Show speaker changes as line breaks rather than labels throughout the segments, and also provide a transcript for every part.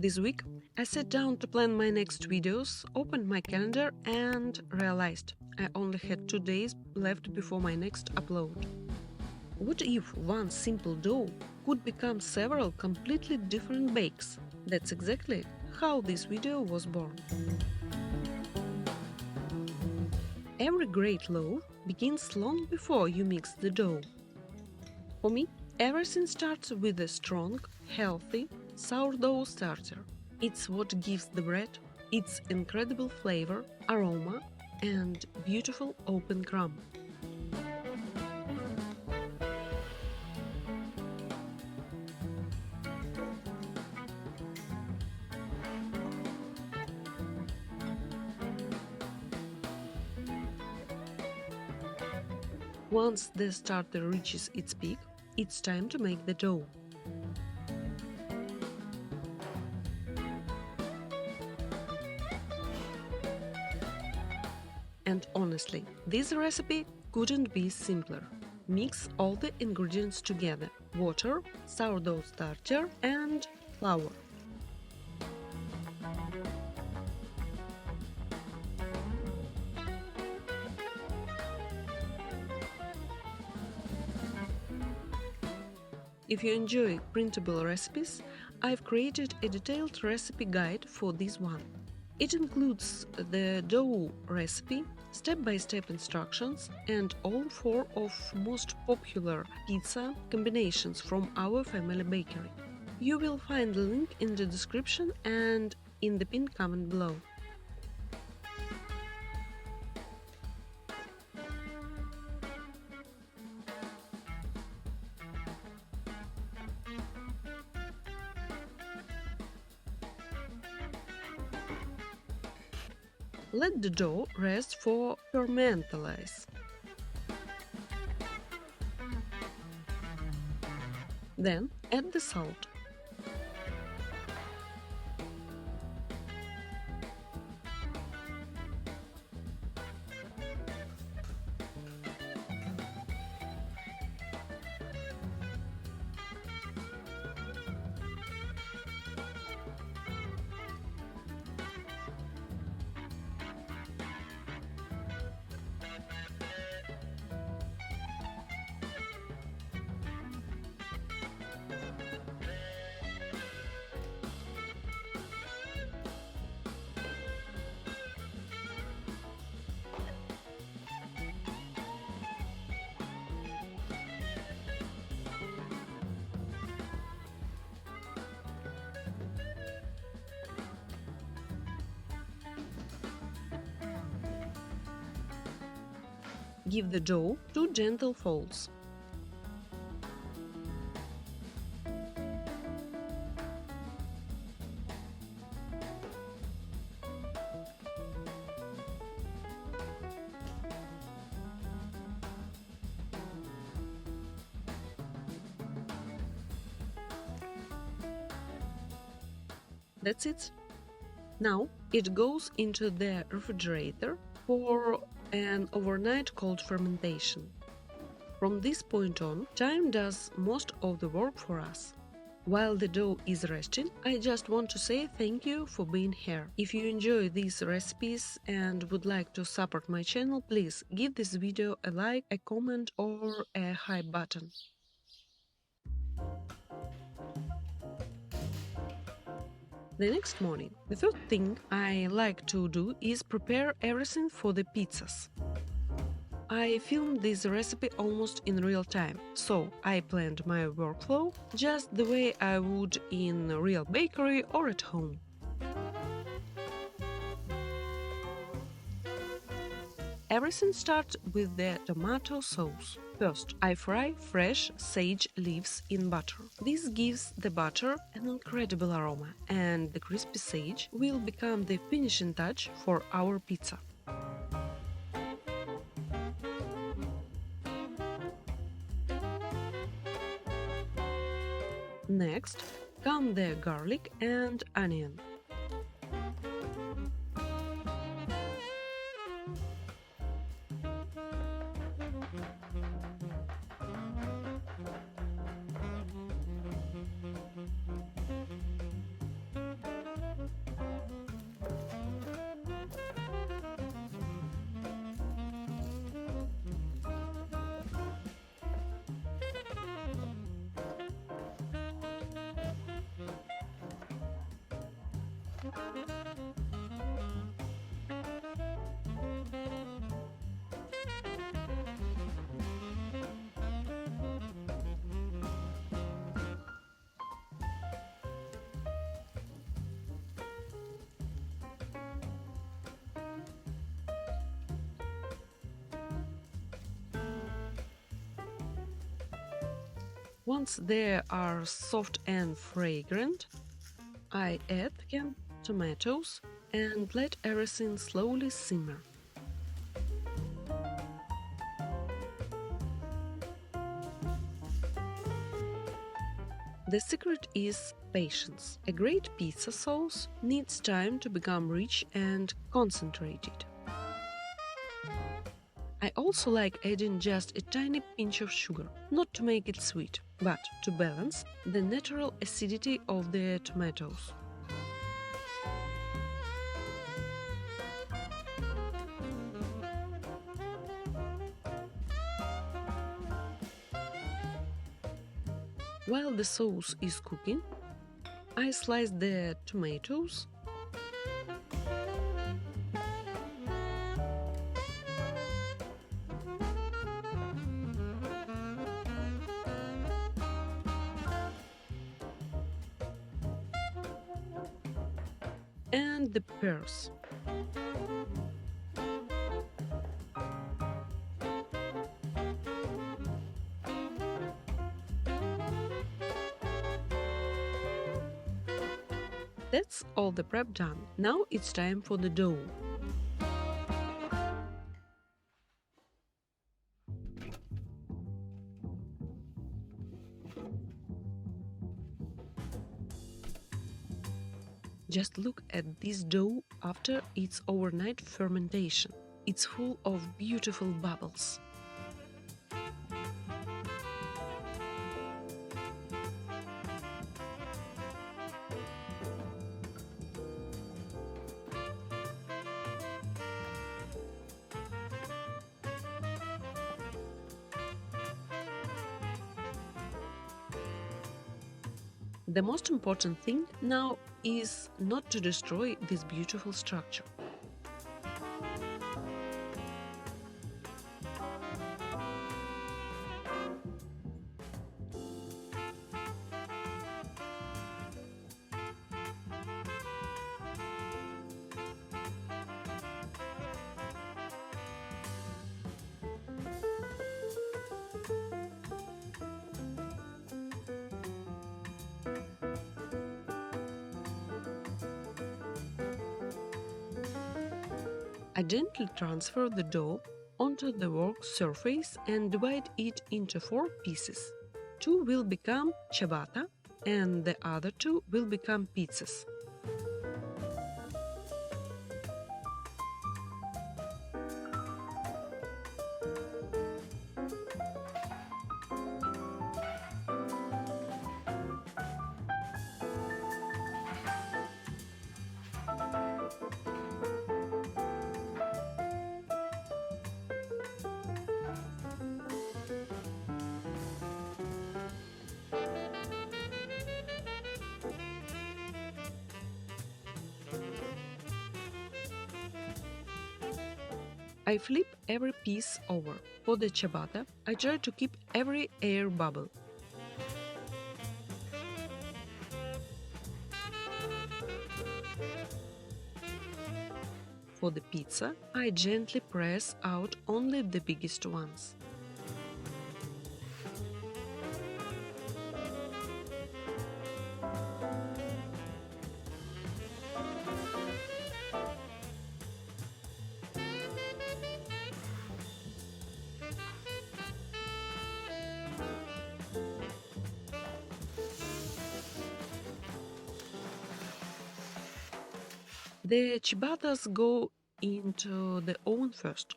This week, I sat down to plan my next videos, opened my calendar and realized I only had 2 days left before my next upload. What if one simple dough could become several completely different bakes? That's exactly how this video was born. Every great loaf begins long before you mix the dough. For me, everything starts with a strong, healthy sourdough starter. It's what gives the bread its incredible flavor, aroma, and beautiful open crumb. Once the starter reaches its peak, it's time to make the dough. And honestly, this recipe couldn't be simpler. Mix all the ingredients together: water, sourdough starter, and flour. If you enjoy printable recipes, I've created a detailed recipe guide for this one. It includes the dough recipe, step-by-step instructions, and all 4 of most popular pizza combinations from our family bakery. You will find the link in the description and in the pinned comment below. Let the dough rest for fermentolyse. Then add the salt. Give the dough 2 gentle folds. That's it. Now it goes into the refrigerator for an overnight cold fermentation. From this point on, time does most of the work for us. While the dough is resting, I just want to say thank you for being here. If you enjoy these recipes and would like to support my channel, please give this video a like, a comment or a hype button. The next morning, the first thing I like to do is prepare everything for the pizzas. I filmed this recipe almost in real time, so I planned my workflow just the way I would in a real bakery or at home. Everything starts with the tomato sauce. First, I fry fresh sage leaves in butter. This gives the butter an incredible aroma, and the crispy sage will become the finishing touch for our pizza. Next, come the garlic and onion. Once they are soft and fragrant, I add canned tomatoes and let everything slowly simmer. The secret is patience. A great pizza sauce needs time to become rich and concentrated. I also like adding just a tiny pinch of sugar, not to make it sweet, but to balance the natural acidity of the tomatoes. While the sauce is cooking, I slice the tomatoes and the pears. That's all the prep done. Now it's time for the dough. Just look at this dough after its overnight fermentation. It's full of beautiful bubbles. The most important thing now is not to destroy this beautiful structure. I gently transfer the dough onto the work surface and divide it into 4 pieces. 2 will become ciabatta and the other 2 will become pizzas. I flip every piece over. For the ciabatta, I try to keep every air bubble. For the pizza, I gently press out only the biggest ones. The ciabattas go into the oven first.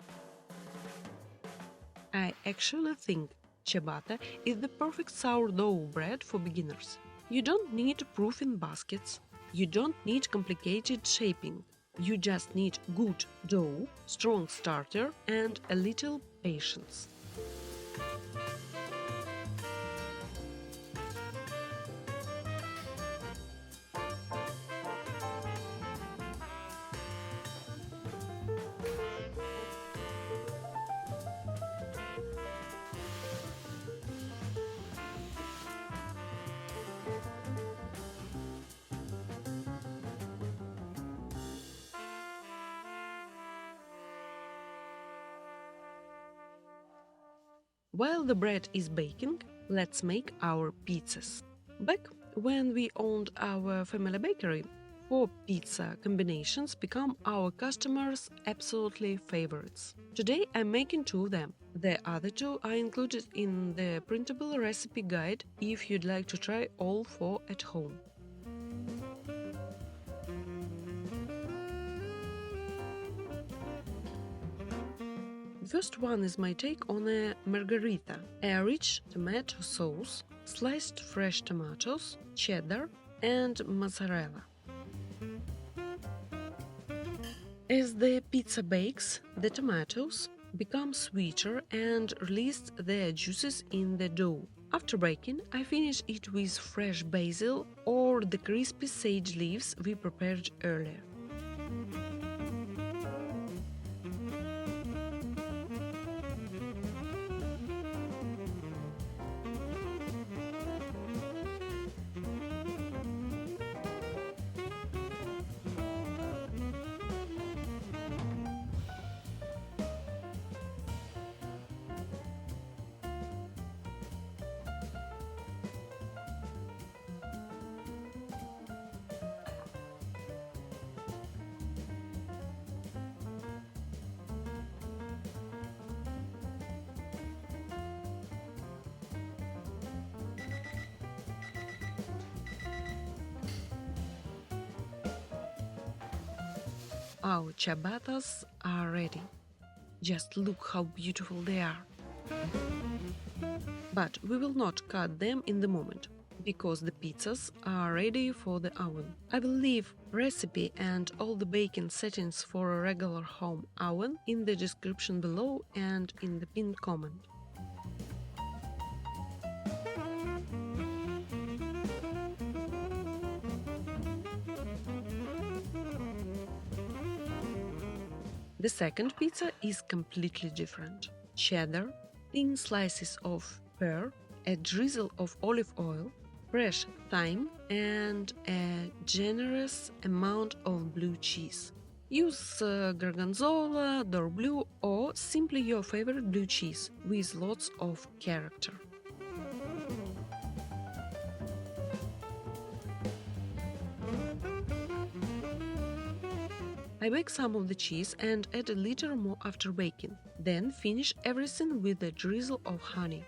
I actually think ciabatta is the perfect sourdough bread for beginners. You don't need proofing baskets, you don't need complicated shaping. You just need good dough, strong starter, and a little patience. While the bread is baking, let's make our pizzas. Back when we owned our family bakery, 4 pizza combinations become our customers' absolutely favorites. Today I'm making 2 of them. The other 2 are included in the printable recipe guide if you'd like to try all 4 at home. The first one is my take on a margherita, a rich tomato sauce, sliced fresh tomatoes, cheddar, and mozzarella. As the pizza bakes, the tomatoes become sweeter and release their juices in the dough. After baking, I finish it with fresh basil or the crispy sage leaves we prepared earlier. Our ciabattas are ready. Just look how beautiful they are. But we will not cut them in the moment, because the pizzas are ready for the oven. I will leave recipe and all the baking settings for a regular home oven in the description below and in the pinned comment. The second pizza is completely different. Cheddar, thin slices of pear, a drizzle of olive oil, fresh thyme, and a generous amount of blue cheese. Use gorgonzola, door blue, or simply your favorite blue cheese with lots of character. I bake some of the cheese and add a little more after baking. Then finish everything with a drizzle of honey.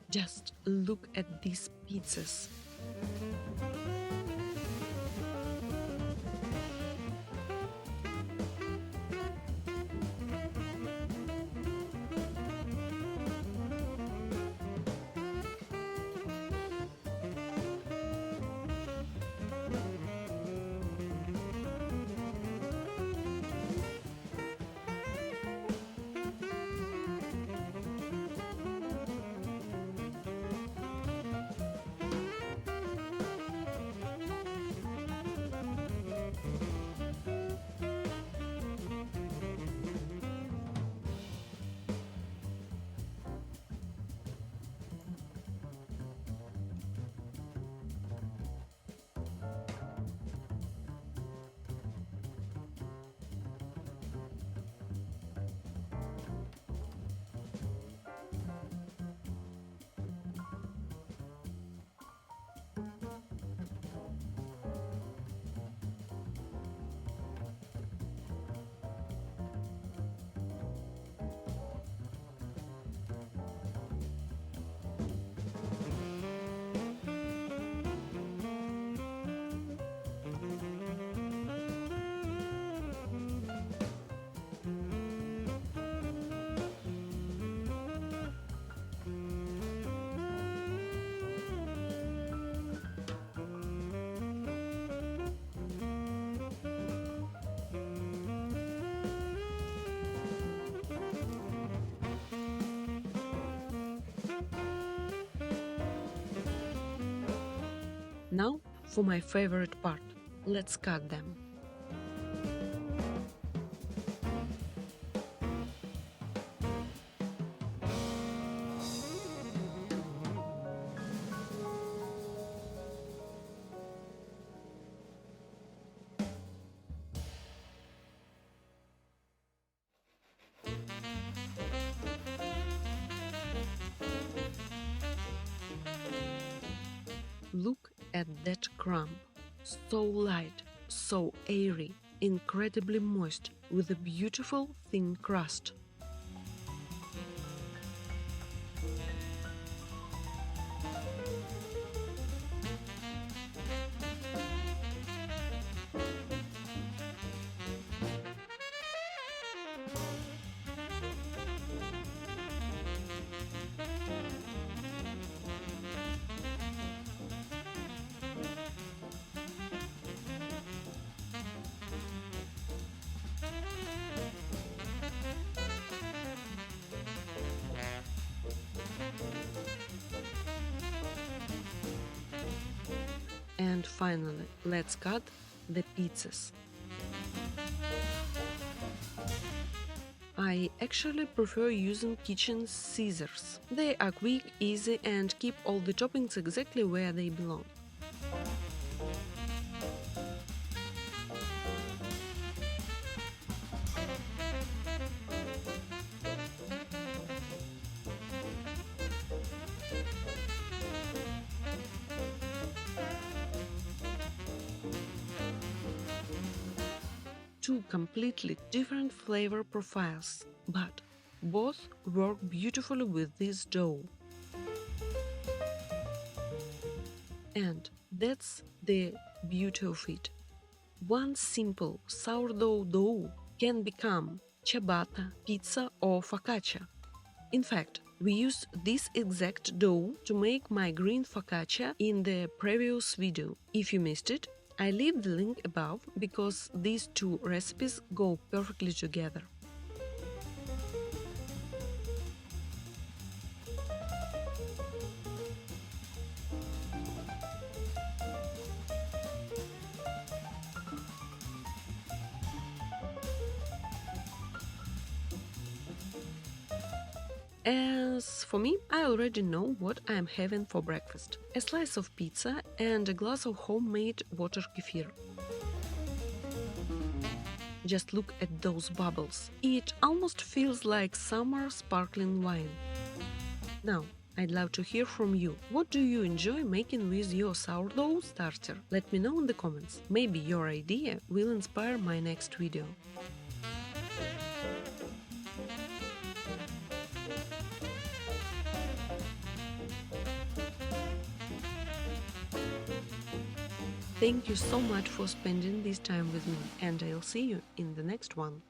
Just look at these pizzas. for my favorite part. Let's cut them. Look at that crumb. So light, so airy, incredibly moist, with a beautiful thin crust. And finally, let's cut the pizzas. I actually prefer using kitchen scissors. They are quick, easy and keep all the toppings exactly where they belong. Two completely different flavor profiles, but both work beautifully with this dough. And that's the beauty of it. One simple sourdough dough can become ciabatta, pizza or focaccia. In fact, we used this exact dough to make my green focaccia in the previous video. If you missed it, I leave the link above because these two recipes go perfectly together. As for me, I already know what I am having for breakfast. A slice of pizza and a glass of homemade water kefir. Just look at those bubbles. It almost feels like summer sparkling wine. Now, I'd love to hear from you. What do you enjoy making with your sourdough starter? Let me know in the comments. Maybe your idea will inspire my next video. Thank you so much for spending this time with me, and I'll see you in the next one.